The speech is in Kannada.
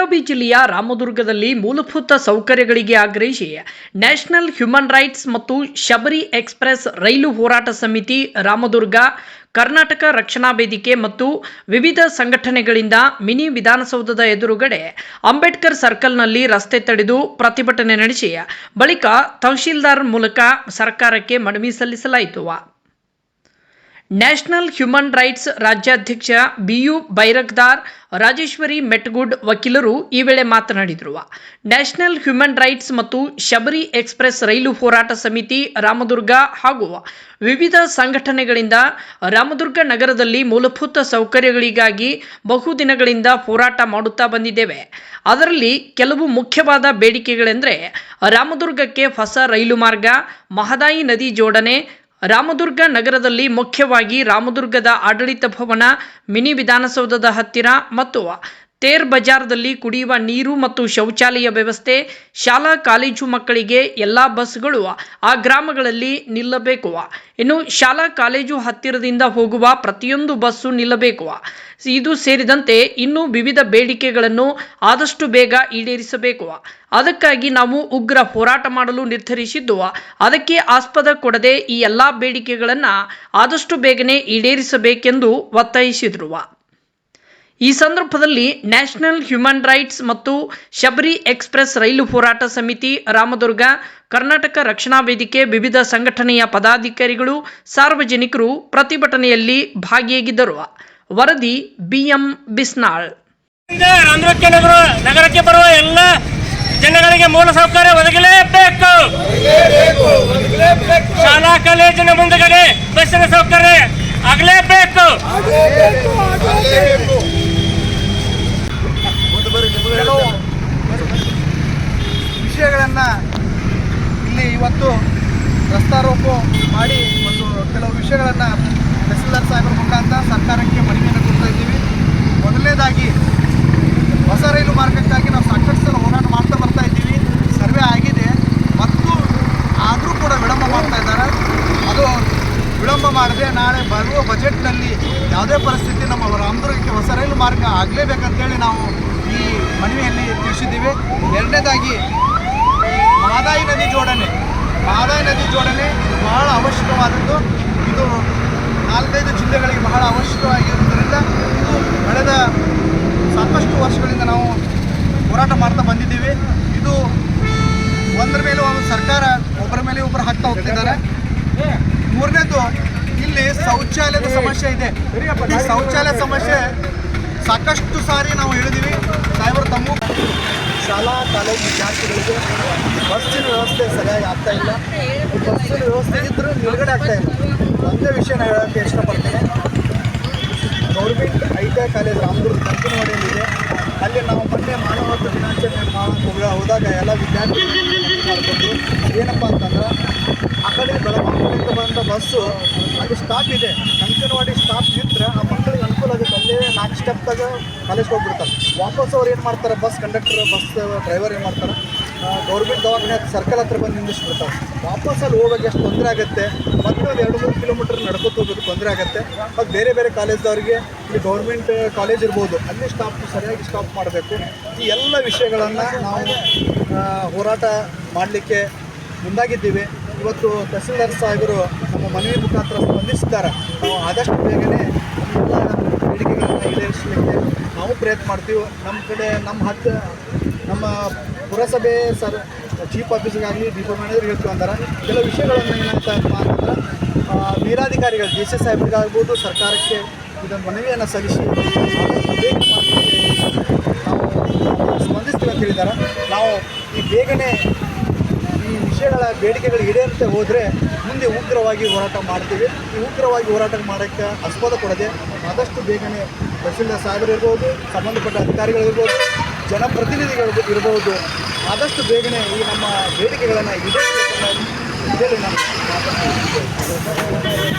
ಬೆಳಗಾವಿ ಜಿಲ್ಲೆಯ ರಾಮದುರ್ಗದಲ್ಲಿ ಮೂಲಭೂತ ಸೌಕರ್ಯಗಳಿಗೆ ಆಗ್ರಹಿಸಿ ನ್ಯಾಷನಲ್ ಹ್ಯೂಮನ್ ರೈಟ್ಸ್ ಮತ್ತು ಶಬರಿ ಎಕ್ಸ್‌ಪ್ರೆಸ್ ರೈಲು ಹೋರಾಟ ಸಮಿತಿ ರಾಮದುರ್ಗ, ಕರ್ನಾಟಕ ರಕ್ಷಣಾ ವೇದಿಕೆ ಮತ್ತು ವಿವಿಧ ಸಂಘಟನೆಗಳಿಂದ ಮಿನಿ ವಿಧಾನಸೌಧದ ಎದುರುಗಡೆ ಅಂಬೇಡ್ಕರ್ ಸರ್ಕಲ್ನಲ್ಲಿ ರಸ್ತೆ ತಡೆದು ಪ್ರತಿಭಟನೆ ನಡೆಸಿ ಬಳಿಕ ತಹಶೀಲ್ದಾರ್ ಮೂಲಕ ಸರ್ಕಾರಕ್ಕೆ ಮನವಿ ಸಲ್ಲಿಸಲಾಯಿತು. ನ್ಯಾಷನಲ್ ಹ್ಯೂಮನ್ ರೈಟ್ಸ್ ರಾಜ್ಯಾಧ್ಯಕ್ಷ ಬಿಯು ಬೈರಕ್ದಾರ್, ರಾಜೇಶ್ವರಿ ಮೆಟ್ಗುಡ್ ವಕೀಲರು ಈ ವೇಳೆ ಮಾತನಾಡಿದರು. ನ್ಯಾಷನಲ್ ಹ್ಯೂಮನ್ ರೈಟ್ಸ್ ಮತ್ತು ಶಬರಿ ಎಕ್ಸ್‌ಪ್ರೆಸ್ ರೈಲು ಹೋರಾಟ ಸಮಿತಿ ರಾಮದುರ್ಗ ಹಾಗೂ ವಿವಿಧ ಸಂಘಟನೆಗಳಿಂದ ರಾಮದುರ್ಗ ನಗರದಲ್ಲಿ ಮೂಲಭೂತ ಸೌಕರ್ಯಗಳಿಗಾಗಿ ಬಹುದಿನಗಳಿಂದ ಹೋರಾಟ ಮಾಡುತ್ತಾ ಬಂದಿದ್ದೇವೆ. ಅದರಲ್ಲಿ ಕೆಲವು ಮುಖ್ಯವಾದ ಬೇಡಿಕೆಗಳೆಂದರೆ ರಾಮದುರ್ಗಕ್ಕೆ ಹೊಸ ರೈಲು ಮಾರ್ಗ, ಮಹದಾಯಿ ನದಿ ಜೋಡಣೆ, ರಾಮದುರ್ಗ ನಗರದಲ್ಲಿ ಮುಖ್ಯವಾಗಿ ರಾಮದುರ್ಗದ ಆಡಳಿತ ಭವನ, ಮಿನಿ ವಿಧಾನಸೌಧದ ಹತ್ತಿರ ಮತ್ತು ತೇರ್ ಬಜಾರ್ದಲ್ಲಿ ಕುಡಿಯುವ ನೀರು ಮತ್ತು ಶೌಚಾಲಯ ವ್ಯವಸ್ಥೆ, ಶಾಲಾ ಕಾಲೇಜು ಮಕ್ಕಳಿಗೆ ಎಲ್ಲ ಬಸ್ಗಳು ಆ ಗ್ರಾಮಗಳಲ್ಲಿ ನಿಲ್ಲಬೇಕು. ಇನ್ನು ಶಾಲಾ ಕಾಲೇಜು ಹತ್ತಿರದಿಂದ ಹೋಗುವ ಪ್ರತಿಯೊಂದು ಬಸ್ಸು ನಿಲ್ಲಬೇಕು. ಇದು ಸೇರಿದಂತೆ ಇನ್ನೂ ವಿವಿಧ ಬೇಡಿಕೆಗಳನ್ನು ಆದಷ್ಟು ಬೇಗ ಈಡೇರಿಸಬೇಕು. ಅದಕ್ಕಾಗಿ ನಾವು ಉಗ್ರ ಹೋರಾಟ ಮಾಡಲು ನಿರ್ಧರಿಸಿದ್ದು, ಅದಕ್ಕೆ ಆಸ್ಪದ ಕೊಡದೆ ಈ ಎಲ್ಲ ಬೇಡಿಕೆಗಳನ್ನು ಆದಷ್ಟು ಬೇಗನೆ ಈಡೇರಿಸಬೇಕೆಂದು ಒತ್ತಾಯಿಸಿದರು. ಈ ಸಂದರ್ಭದಲ್ಲಿ ನ್ಯಾಷನಲ್ ಹ್ಯೂಮನ್ ರೈಟ್ಸ್ ಮತ್ತು ಶಬರಿ ಎಕ್ಸ್‌ಪ್ರೆಸ್ ರೈಲು ಹೋರಾಟ ಸಮಿತಿ ರಾಮದುರ್ಗ, ಕರ್ನಾಟಕ ರಕ್ಷಣಾ ವೇದಿಕೆ ವಿವಿಧ ಸಂಘಟನೆಯ ಪದಾಧಿಕಾರಿಗಳು, ಸಾರ್ವಜನಿಕರು ಪ್ರತಿಭಟನೆಯಲ್ಲಿ ಭಾಗಿಯಾಗಿದ್ದರು. ವರದಿ ಬಿಎಂ ಬಿಸ್ನಾಳ್. ನಗರಕ್ಕೆ ಬರುವ ಎಲ್ಲ ಜನಗಳಿಗೆ ಮೂಲ ಸೌಕರ್ಯ ಒದಗಲೇಬೇಕು. ಶಾಲಾ ಕಾಲೇಜಿನ ಮುಂದಗಡೆ ಬಸ್ಸಿನ ಸೌಕರ್ಯ ಆಗಲೇಬೇಕು. ಕೆಲವು ವಿಷಯಗಳನ್ನು ಇಲ್ಲಿ ಇವತ್ತು ರಸ್ತಾರೋಪ ಮಾಡಿ ಒಂದು ಕೆಲವು ವಿಷಯಗಳನ್ನು ತಹಸೀಲ್ದಾರ್ ಸಾಹೇಬರ ಮುಖಾಂತರ ಸರ್ಕಾರಕ್ಕೆ ಮನವಿಯನ್ನು ಕೊಡ್ತಾ ಇದ್ದೀವಿ. ಮೊದಲನೇದಾಗಿ ಹೊಸ ರೈಲು ಮಾರ್ಗಕ್ಕಾಗಿ ನಾವು ಸಾಕಷ್ಟು ಸಲ ಹೋರಾಟ ಮಾಡ್ತಾ ಬರ್ತಾ ಇದ್ದೀವಿ. ಸರ್ವೆ ಆಗಿದೆ ಮತ್ತು ಆದರೂ ಕೂಡ ವಿಳಂಬ ಮಾಡ್ತಾ ಇದ್ದಾರೆ. ಅದು ವಿಳಂಬ ಮಾಡದೆ ನಾಳೆ ಬರುವ ಬಜೆಟ್ನಲ್ಲಿ ಯಾವುದೇ ಪರಿಸ್ಥಿತಿ ನಮ್ಮ ರಾಮದುರ್ಗಕ್ಕೆ ಹೊಸ ರೈಲು ಮಾರ್ಗ ಆಗಲೇಬೇಕಂತೇಳಿ ನಾವು ಈ ಮನವಿಯಲ್ಲಿ ತಿಳಿಸಿದ್ದೀವಿ. ಎರಡನೇದಾಗಿ ಮಹದಾಯಿ ನದಿ ಜೋಡಣೆ ಬಹಳ ಅವಶ್ಯಕವಾದದ್ದು. ಇದು 4-5 ಜಿಲ್ಲೆಗಳಿಗೆ ಬಹಳ ಅವಶ್ಯಕವಾಗಿರೋದ್ರಿಂದ ಇದು ಕಳೆದ ಸಾಕಷ್ಟು ವರ್ಷಗಳಿಂದ ನಾವು ಹೋರಾಟ ಮಾಡ್ತಾ ಬಂದಿದ್ದೀವಿ. ಇದು ಒಂದರ ಮೇಲೆ ಒಂದು ಸರ್ಕಾರ ಒಬ್ಬರ ಮೇಲೆ ಒಬ್ಬರು ಹಾಕ್ತಾ ಹೋಗ್ತಿದ್ದಾರೆ. ಮೂರನೇದು, ಇಲ್ಲಿ ಶೌಚಾಲಯದ ಸಮಸ್ಯೆ ಇದೆ. ಈ ಶೌಚಾಲಯ ಸಮಸ್ಯೆ ಸಾಕಷ್ಟು ಸಾರಿ ನಾವು ಹೇಳಿದ್ದೀವಿ. ಸಾಹೇಬರು ತಮ್ಮ ಶಾಲಾ ಕಾಲೇಜು ವಿದ್ಯಾರ್ಥಿಗಳಿಗೆ ಬಸ್ಸಿನ ವ್ಯವಸ್ಥೆ ಸರಿಯಾಗಿ ಆಗ್ತಾ ಇಲ್ಲ. ಬಸ್ಸಿನ ವ್ಯವಸ್ಥೆ ಇದ್ದರೂ ನಿಲುಗಡೆ ಆಗ್ತಾ ಇಲ್ಲ. ಒಂದೇ ವಿಷಯ ನಾನು ಹೇಳೋಕ್ಕೆ ಇಷ್ಟಪಡ್ತೇನೆ. ಗೌರ್ಮೆಂಟ್ ITI ಕಾಲೇಜ್ ರಾಮದುರ್ಗ ಕಂಕನವಾಡಿಯಲ್ಲಿದೆ. ಅಲ್ಲಿ ನಾವು ಮೊನ್ನೆ ಮಾನವ ಹಕ್ಕು ದಿನಾಚರಣೆ ಮಾಡೋಕ್ಕೆ ಹೋದಾಗ ಎಲ್ಲ ವಿದ್ಯಾರ್ಥಿಗಳು ಮಾಡಿಕೊಂಡು ಏನಪ್ಪ ಅಂತಂದ್ರೆ ಆ ಕಡೆ ಬೆಳಗಾವಿಯಿಂದ ಬಂದ ಬಸ್ಸು ಅದು ಸ್ಟಾಪ್ ಇದೆ. ಕಂಕನವಾಡಿ ಸ್ಟಾಪ್ ನಿಂತರೆ ಆ ಮಕ್ಕಳಿಗೆ ಅನುಕೂಲ ಆಗುತ್ತೆ. ಅಲ್ಲೇ 4 ಸ್ಟೆಪ್ದಾಗ ಕಾಲೇಜ್ಗೆ ಹೋಗ್ಬಿಡ್ತಾರೆ. ವಾಪಸ್ ಅವ್ರು ಏನು ಮಾಡ್ತಾರೆ, ಬಸ್ ಕಂಡಕ್ಟರ್, ಬಸ್ ಡ್ರೈವರ್ ಏನು ಮಾಡ್ತಾರೆ, ಗೌರ್ಮೆಂಟ್ ದವಾಖಾನೆ ಸರ್ಕಲ್ ಹತ್ರ ಬಂದು ನಿಲ್ಲಿಸ್ಬಿಡ್ತಾರೆ. ವಾಪಸ್ ಅಲ್ಲಿ ಹೋಗೋಕೆ ಎಷ್ಟು ತೊಂದರೆ ಆಗುತ್ತೆ. ಮತ್ತು ಒಂದು 2-3 ಕಿಲೋಮೀಟರ್ ನಡ್ಕೊತ ಹೋಗೋದು ತೊಂದರೆ ಆಗುತ್ತೆ. ಮತ್ತು ಬೇರೆ ಬೇರೆ ಕಾಲೇಜ್ದವ್ರಿಗೆ ಇಲ್ಲಿ ಗೌರ್ಮೆಂಟ್ ಕಾಲೇಜ್ ಇರ್ಬೋದು, ಅಲ್ಲಿ ಸರಿಯಾಗಿ ಸ್ಟಾಪ್ ಮಾಡಬೇಕು. ಈ ಎಲ್ಲ ವಿಷಯಗಳನ್ನು ನಾವು ಹೋರಾಟ ಮಾಡಲಿಕ್ಕೆ ಮುಂದಾಗಿದ್ದೀವಿ. ಇವತ್ತು ತಹಸೀಲ್ದಾರ್ ಸಾಹೇಬರು ನಮ್ಮ ಮನವಿ ಮುಖಾಂತರ ಸ್ಪಂದಿಸಿದ್ದಾರೆ. ನಾವು ಆದಷ್ಟು ಬೇಗನೆ ಎಲ್ಲ ಬೇಡಿಕೆಗಳನ್ನು ಈಡೇರಿಸಲಿಕ್ಕೆ ನಾವು ಪ್ರಯತ್ನ ಮಾಡ್ತೀವಿ. ನಮ್ಮ ಕಡೆ ನಮ್ಮ ಪುರಸಭೆ ಚೀಫ್ ಆಫೀಸರ್ಗಾಗಲಿ ಡಿಪೋ ಮ್ಯಾನೇಜರ್ ಹೇಳ್ತೀವಿ ಅಂತಾರೆ. ಕೆಲವು ವಿಷಯಗಳನ್ನು ಏನಂತ ಅಂತಂದ್ರೆ ಮೇಲಾಧಿಕಾರಿಗಳು DC ಸಾಹೇಬರಿಗಾಗ್ಬೋದು ಸರ್ಕಾರಕ್ಕೆ ಇದನ್ನು ಮನವಿಯನ್ನು ಸಲ್ಲಿಸಿ ಬೇಗ ನಾವು ಸ್ಪಂದಿಸ್ತೀವಿ ಅಂತ ಹೇಳಿದ್ದಾರೆ. ನಾವು ಈ ಬೇಗನೆ ಈ ವಿಷಯಗಳ ಬೇಡಿಕೆಗಳು ಈಡೇರುತ್ತೆ ಹೋದರೆ ಮುಂದೆ ಉಗ್ರವಾಗಿ ಹೋರಾಟ ಮಾಡ್ತೀವಿ. ಈ ಉಗ್ರವಾಗಿ ಹೋರಾಟ ಮಾಡೋಕ್ಕೆ ಆಸ್ಪದ ಕೊಡದೆ ಆದಷ್ಟು ಬೇಗನೆ ತಹಸೀಲ್ದಾರ್ ಸಾಹೇಬರು ಇರ್ಬೋದು, ಸಂಬಂಧಪಟ್ಟ ಅಧಿಕಾರಿಗಳಿರ್ಬೋದು, ಜನಪ್ರತಿನಿಧಿಗಳು ಇರ್ಬೋದು, ಆದಷ್ಟು ಬೇಗನೆ ಈ ನಮ್ಮ ಬೇಡಿಕೆಗಳನ್ನು ಈಡೇರಿಸಬೇಕನ್ನೋ ಇದರಲ್ಲಿ ನಾನು ಮಾತನಾಡ್ತಿದ್ದೇನೆ.